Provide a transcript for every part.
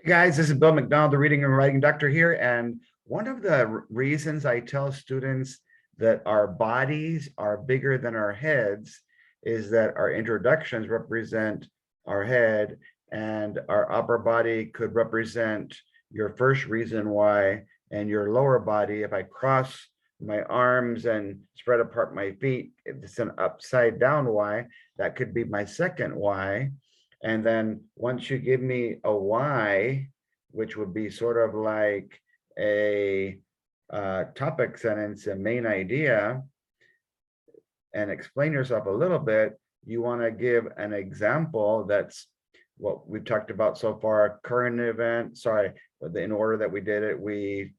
Hey guys, this is Bill MacDonald, the reading and writing doctor here. And one of the reasons I tell students that our bodies are bigger than our heads is that our introductions represent our head, and our upper body could represent your first reason why, and your lower body, if I cross my arms and spread apart my feet, it's an upside down why. That could be my second why. And then once you give me a why, which would be sort of like a topic sentence, a main idea, and explain yourself a little bit, you want to give an example that's what we've talked about so far, current event, sorry, in order that we did it, we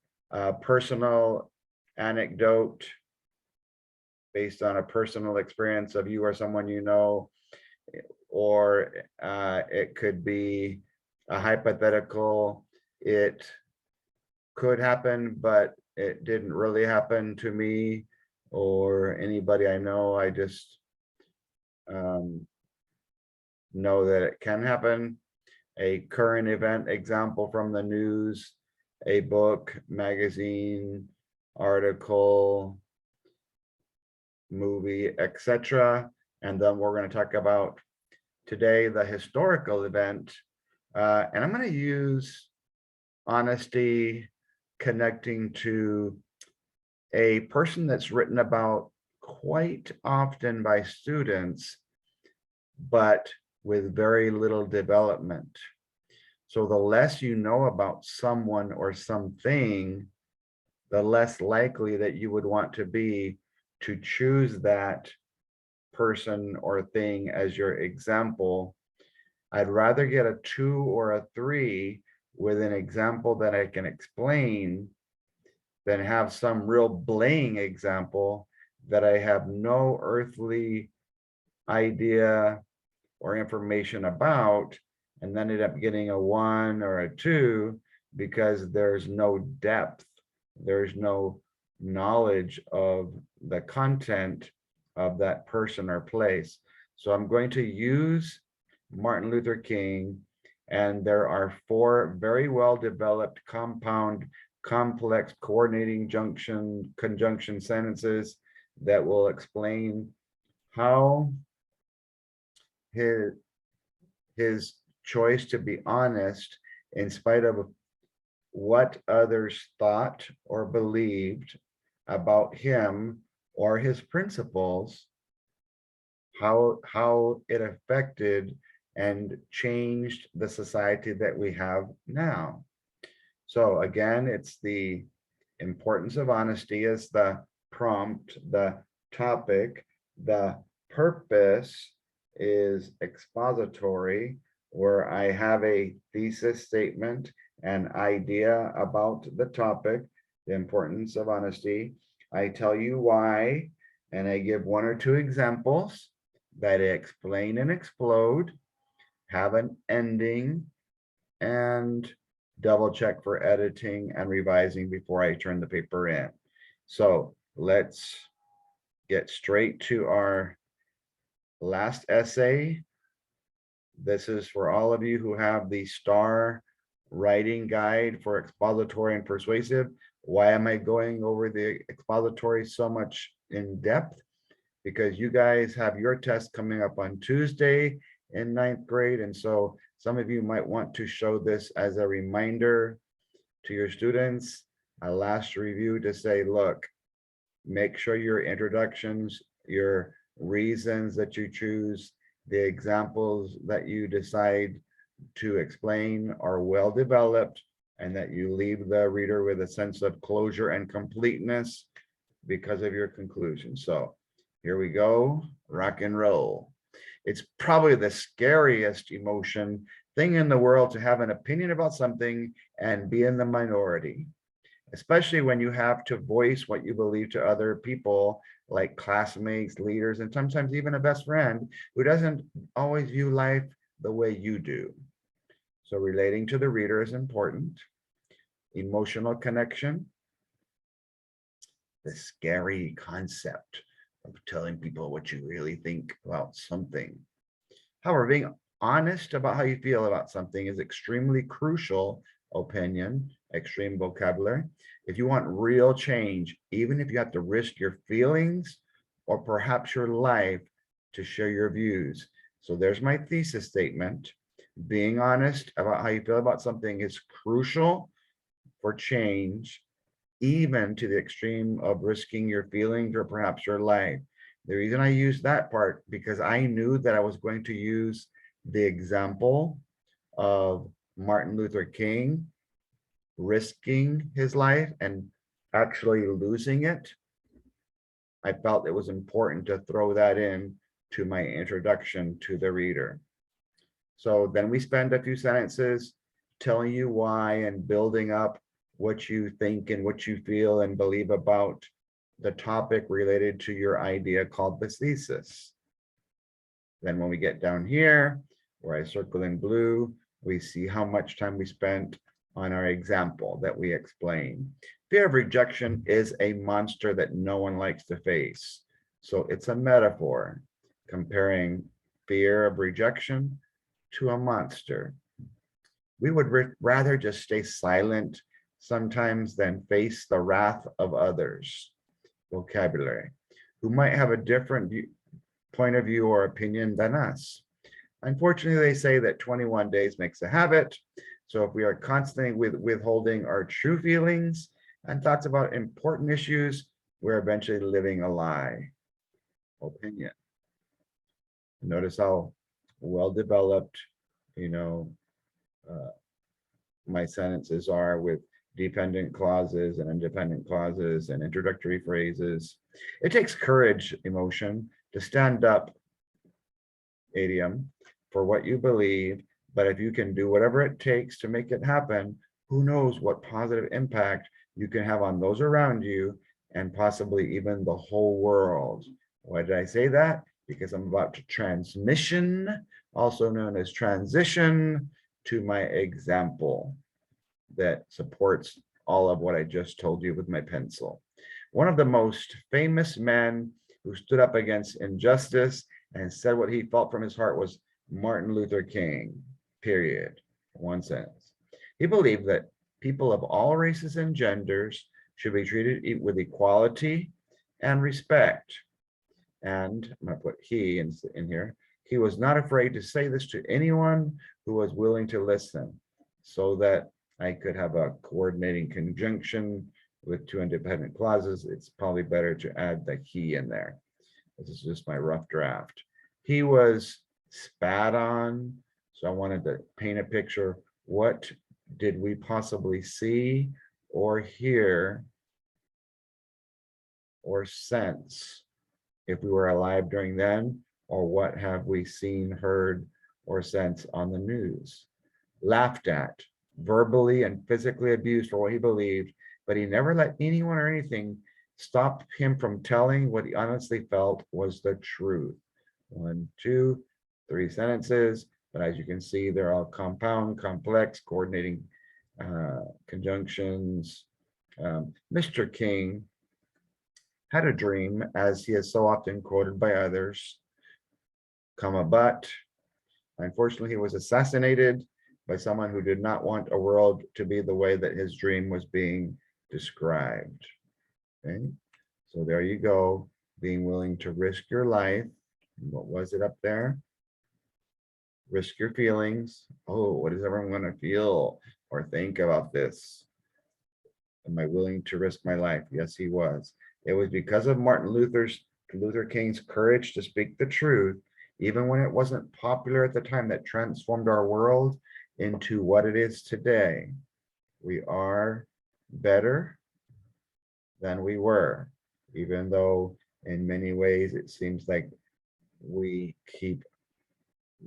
personal anecdote based on a personal experience of you or someone you know, or it could be a hypothetical. It could happen, but it didn't really happen to me or anybody I know. I just know that it can happen. A current event example from the news, a book, magazine, article, movie, etc. And then we're going to talk about today the historical event. And I'm going to use honesty connecting to a person that's written about quite often by students, but with very little development. So the less you know about someone or something, the less likely that you would want to be to choose that person or thing as your example. I'd rather get a 2 or a 3 with an example that I can explain than have some real blaying example that I have no earthly idea or information about, and then end up getting a 1 or a 2 because there's no depth, there's no knowledge of the content of that person or place. So I'm going to use Martin Luther King, and there are 4 very well developed compound, complex, coordinating conjunction sentences that will explain how his choice to be honest in spite of what others thought or believed about him or his principles, how it affected and changed the society that we have now. So again, it's the importance of honesty as the prompt, the topic, the purpose is expository, where I have a thesis statement, an idea about the topic, the importance of honesty. I tell you why, and I give 1 or 2 examples that explain and explode, have an ending, and double check for editing and revising before I turn the paper in. So let's get straight to our last essay. This is for all of you who have the STAR writing guide for expository and persuasive. Why am I going over the expository so much in depth? Because you guys have your test coming up on Tuesday in 9th grade. And so some of you might want to show this as a reminder to your students, a last review to say, look, make sure your introductions, your reasons that you choose, the examples that you decide to explain are well developed, and that you leave the reader with a sense of closure and completeness because of your conclusion. So here we go, rock and roll. It's probably the scariest emotion thing in the world to have an opinion about something and be in the minority, especially when you have to voice what you believe to other people like classmates, leaders, and sometimes even a best friend who doesn't always view life the way you do. So relating to the reader is important. Emotional connection, the scary concept of telling people what you really think about something. However, being honest about how you feel about something is extremely crucial. Opinion, extreme vocabulary. If you want real change, even if you have to risk your feelings or perhaps your life to share your views. So there's my thesis statement. Being honest about how you feel about something is crucial for change, even to the extreme of risking your feelings or perhaps your life. The reason I used that part because I knew that I was going to use the example of Martin Luther King risking his life and actually losing it. I felt it was important to throw that in to my introduction to the reader. So then we spend a few sentences telling you why and building up what you think and what you feel and believe about the topic related to your idea called the thesis. Then when we get down here, where I circle in blue, we see how much time we spent on our example that we explain. Fear of rejection is a monster that no one likes to face. So it's a metaphor comparing fear of rejection to a monster. We would rather just stay silent sometimes than face the wrath of others. Vocabulary, who might have a different point of view or opinion than us. Unfortunately, they say that 21 days makes a habit. So if we are constantly withholding our true feelings and thoughts about important issues, we're eventually living a lie. Opinion. Notice how well developed, my sentences are with dependent clauses and independent clauses and introductory phrases. It takes courage, emotion, to stand up, idiom, for what you believe. But if you can do whatever it takes to make it happen, who knows what positive impact you can have on those around you and possibly even the whole world. Why did I say that? Because I'm about to transmission, also known as transition, to my example that supports all of what I just told you with my pencil. One of the most famous men who stood up against injustice and said what he felt from his heart was Martin Luther King, period. One sentence. He believed that people of all races and genders should be treated with equality and respect. And I'm going to put he in here. He was not afraid to say this to anyone who was willing to listen, so that I could have a coordinating conjunction with two independent clauses. It's probably better to add the he in there. This is just my rough draft. He was spat on, so I wanted to paint a picture. What did we possibly see or hear or sense if we were alive during then? Or what have we seen, heard, or sensed on the news? Laughed at, verbally and physically abused for what he believed, but he never let anyone or anything stop him from telling what he honestly felt was the truth. 1, 2, 3 sentences, but as you can see, they're all compound, complex, coordinating conjunctions. Mr. King had a dream, as he is so often quoted by others, but unfortunately he was assassinated by someone who did not want a world to be the way that his dream was being described. Okay, so there you go, being willing to risk your life. What was it up there? Risk your feelings. Oh, what is everyone going to feel or think about this? Am I willing to risk my life? Yes, he was. It was because of Martin Luther King's courage to speak the truth, even when it wasn't popular at the time, that transformed our world into what it is today. We are better than we were, even though in many ways it seems like we keep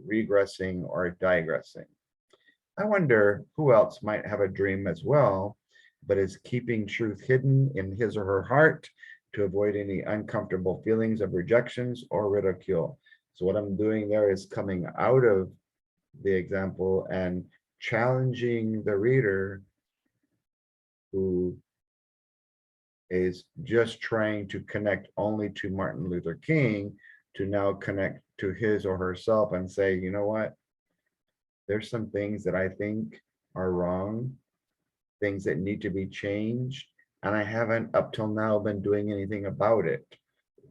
regressing or digressing. I wonder who else might have a dream as well, but is keeping truth hidden in his or her heart to avoid any uncomfortable feelings of rejections or ridicule. So what I'm doing there is coming out of the example and challenging the reader who is just trying to connect only to Martin Luther King to now connect to his or herself and say, you know what? There's some things that I think are wrong, things that need to be changed, and I haven't up till now been doing anything about it.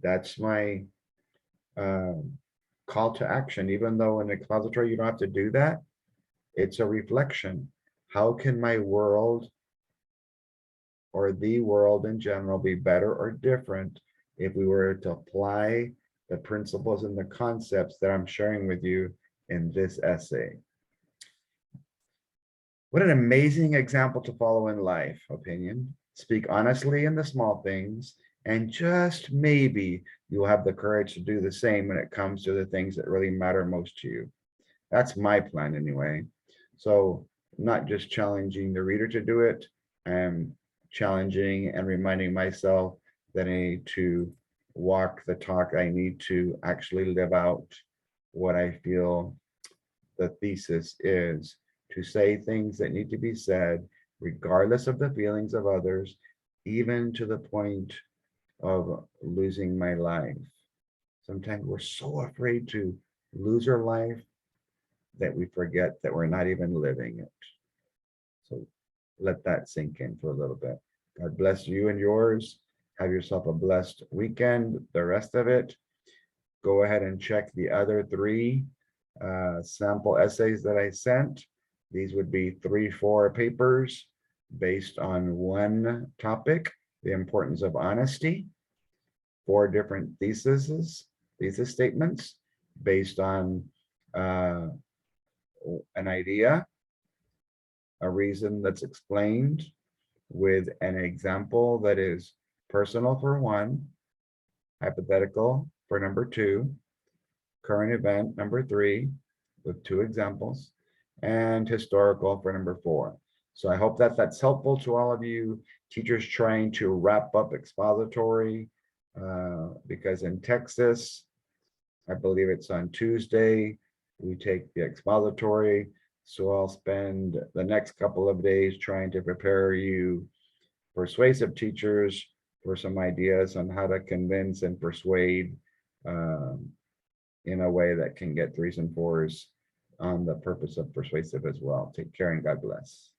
That's my call to action. Even though in expository you don't have to do that, it's a reflection. How can my world or the world in general be better or different if we were to apply the principles and the concepts that I'm sharing with you in this essay? What an amazing example to follow in life, opinion. Speak honestly in the small things, and just maybe you'll have the courage to do the same when it comes to the things that really matter most to you. That's my plan anyway. So not just challenging the reader to do it, I'm challenging and reminding myself that I need to walk the talk. I need to actually live out what I feel the thesis is, to say things that need to be said, regardless of the feelings of others, even to the point of losing my life. Sometimes we're so afraid to lose our life that we forget that we're not even living it. So let that sink in for a little bit. God bless you and yours. Have yourself a blessed weekend. The rest of it, go ahead and check the other three sample essays that I sent. These would be 3-4 papers based on one topic, the importance of honesty, 4 different thesis statements based on an idea, a reason that's explained with an example that is personal for 1, hypothetical for number 2, current event number 3 with 2 examples, and historical for number 4. So I hope that that's helpful to all of you teachers trying to wrap up expository, because in Texas, I believe it's on Tuesday, we take the expository. So I'll spend the next couple of days trying to prepare you persuasive teachers for some ideas on how to convince and persuade in a way that can get 3s and 4s on the purpose of persuasive as well. Take care and God bless.